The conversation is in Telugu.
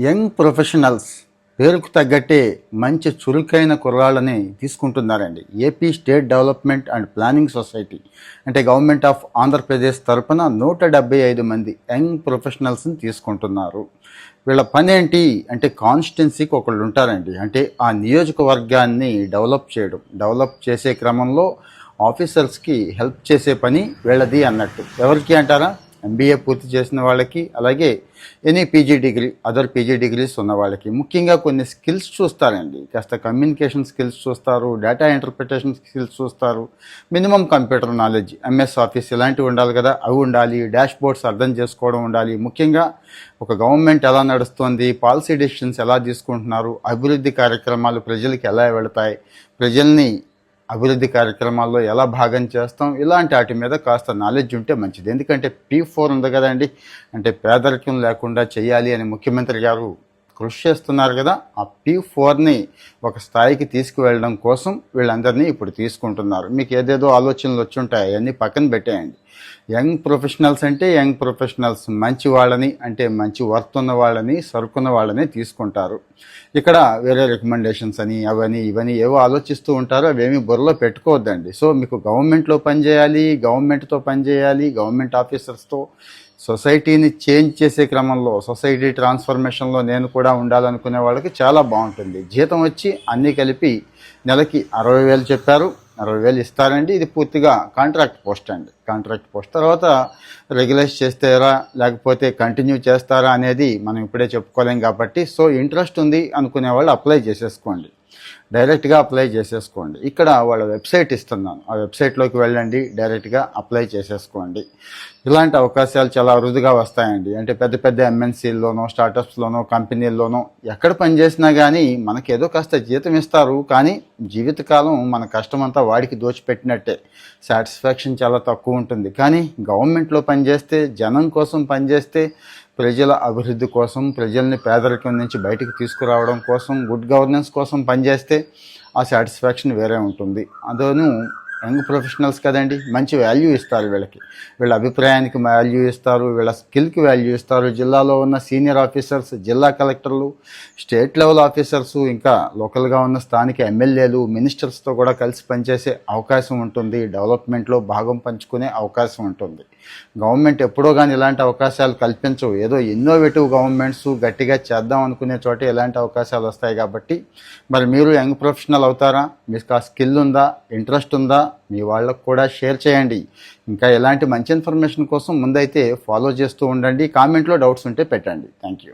యంగ్ ప్రొఫెషనల్స్ పేరుకు తగ్గట్టే మంచి చురుకైన కుర్రాళ్ళని తీసుకుంటున్నారండి. AP state development and planning society అంటే గవర్నమెంట్ ఆఫ్ ఆంధ్రప్రదేశ్ తరపున 175 మంది యంగ్ ప్రొఫెషనల్స్ని తీసుకుంటున్నారు. వీళ్ళ పని ఏంటి అంటే కాన్స్టిట్యున్సీకి ఒకళ్ళు ఉంటారండి. అంటే ఆ నియోజకవర్గాన్ని డెవలప్ చేసే క్రమంలో ఆఫీసర్స్కి హెల్ప్ చేసే పని వీళ్ళది అన్నట్టు. ఎవరికి అంటారా? ఎంబీఏ పూర్తి చేసిన వాళ్ళకి, అలాగే any PG degree, other PG degrees ఉన్న వాళ్ళకి. ముఖ్యంగా కొన్ని స్కిల్స్ చూస్తారండి. కాస్త కమ్యూనికేషన్ స్కిల్స్ చూస్తారు, డేటా ఇంటర్ప్రిటేషన్ స్కిల్స్ చూస్తారు, minimum computer knowledge, MS office ఇలాంటివి ఉండాలి కదా, అవి ఉండాలి. డాష్ బోర్డ్స్ అర్థం చేసుకోవడం ఉండాలి. ముఖ్యంగా ఒక గవర్నమెంట్ ఎలా నడుస్తుంది, పాలసీ డెసిషన్స్ ఎలా తీసుకుంటున్నారు, అభివృద్ధి కార్యక్రమాలు ప్రజలకి ఎలా వెళతాయి, ప్రజల్ని అభివృద్ధి కార్యక్రమాల్లో ఎలా భాగం చేస్తాం, ఇలాంటి వాటి మీద కాస్త నాలెడ్జ్ ఉంటే మంచిది. ఎందుకంటే P4 ఉంది కదండి, అంటే పేదరికం లేకుండా చేయాలి అని ముఖ్యమంత్రి గారు కృషి చేస్తున్నారు కదా. ఆ P4ని ఒక స్థాయికి తీసుకువెళ్ళడం కోసం వీళ్ళందరినీ ఇప్పుడు తీసుకుంటున్నారు. మీకు ఏదేదో ఆలోచనలు వచ్చి ఉంటాయి, అవన్నీ పక్కన పెట్టేయండి. యంగ్ ప్రొఫెషనల్స్ అంటే యంగ్ ప్రొఫెషనల్స్ మంచి వాళ్ళని, అంటే మంచి వర్త్ ఉన్న వాళ్ళని, సరుకున్న వాళ్ళని తీసుకుంటారు. ఇక్కడ వేరే రికమెండేషన్స్ అని అవని ఇవని ఏవో ఆలోచిస్తూ ఉంటారు. అవేమీ బుర్రలో పెట్టుకోవద్దండి. సో మీకు గవర్నమెంట్లో పనిచేయాలి, గవర్నమెంట్తో పనిచేయాలి, గవర్నమెంట్ ఆఫీసర్స్తో సొసైటీని చేంజ్ చేసే క్రమంలో, సొసైటీ ట్రాన్స్ఫర్మేషన్లో నేను కూడా ఉండాలనుకునే వాళ్ళకి చాలా బాగుంటుంది. జీతం వచ్చి అన్నీ కలిపి నెలకి 60,000 చెప్పారు. 60,000 ఇస్తారండి. ఇది పూర్తిగా కాంట్రాక్ట్ పోస్ట్ అండి. కాంట్రాక్ట్ పోస్ట్ తర్వాత రెగ్యులైజ్ చేస్తారా లేకపోతే కంటిన్యూ చేస్తారా అనేది మనం ఇప్పుడే చెప్పుకోలేం కాబట్టి, సో ఇంట్రెస్ట్ ఉంది అనుకునే వాళ్ళు అప్లై చేసేసుకోండి, డైరెక్ట్గా అప్లై చేసేసుకోండి. ఇక్కడ వాళ్ళ వెబ్సైట్ ఇస్తున్నాను, ఆ వెబ్సైట్లోకి వెళ్ళండి, డైరెక్ట్గా అప్లై చేసేసుకోండి. ఇలాంటి అవకాశాలు చాలా అరుదుగా వస్తాయండి. అంటే పెద్ద పెద్ద ఎంఎన్సీల్లోనో, స్టార్టప్స్లోనో, కంపెనీల్లోనో ఎక్కడ పనిచేసినా కానీ మనకేదో కాస్త జీతం ఇస్తారు, కానీ జీవితకాలం మన కష్టమంతా వాడికి దోచిపెట్టినట్టే, సాటిస్ఫాక్షన్ చాలా తక్కువ ఉంటుంది. కానీ గవర్నమెంట్లో పనిచేస్తే, జనం కోసం పనిచేస్తే, ప్రజల అభివృద్ధి కోసం, ప్రజల్ని పేదరికం నుంచి బయటికి తీసుకురావడం కోసం, గుడ్ గవర్నెన్స్ కోసం పనిచేస్తే ఆ సాటిస్ఫాక్షన్ వేరే ఉంటుంది. అదోను యంగ్ ప్రొఫెషనల్స్ కదండి, మంచి వాల్యూ ఇస్తారు వీళ్ళకి, వీళ్ళ అభిప్రాయానికి వాల్యూ ఇస్తారు, వీళ్ళ స్కిల్కి వాల్యూ ఇస్తారు. జిల్లాలో ఉన్న సీనియర్ ఆఫీసర్స్, జిల్లా కలెక్టర్లు, స్టేట్ లెవెల్ ఆఫీసర్స్, ఇంకా లోకల్గా ఉన్న స్థానిక ఎమ్మెల్యేలు, మినిస్టర్స్తో కూడా కలిసి పనిచేసే అవకాశం ఉంటుంది. డెవలప్మెంట్లో భాగం పంచుకునే అవకాశం ఉంటుంది. గవర్నమెంట్ ఎప్పుడో కానీ ఇలాంటి అవకాశాలు కల్పించవు. ఏదో ఇన్నోవేటివ్ గవర్నమెంట్స్ గట్టిగా చేద్దాం అనుకునే చోట ఇలాంటి అవకాశాలు వస్తాయి. కాబట్టి మరి మీరు యంగ్ ప్రొఫెషనల్ అవుతారా? మీకు ఆ స్కిల్ ఉందా, ఇంట్రెస్ట్ ఉందా? మీ వాళ్ళకు కూడా షేర్ చేయండి. ఇంకా ఎలాంటి మంచి ఇన్ఫర్మేషన్ కోసం ముందైతే ఫాలో చేస్తూ ఉండండి. కామెంట్లో డౌట్స్ ఉంటే పెట్టండి. Thank you.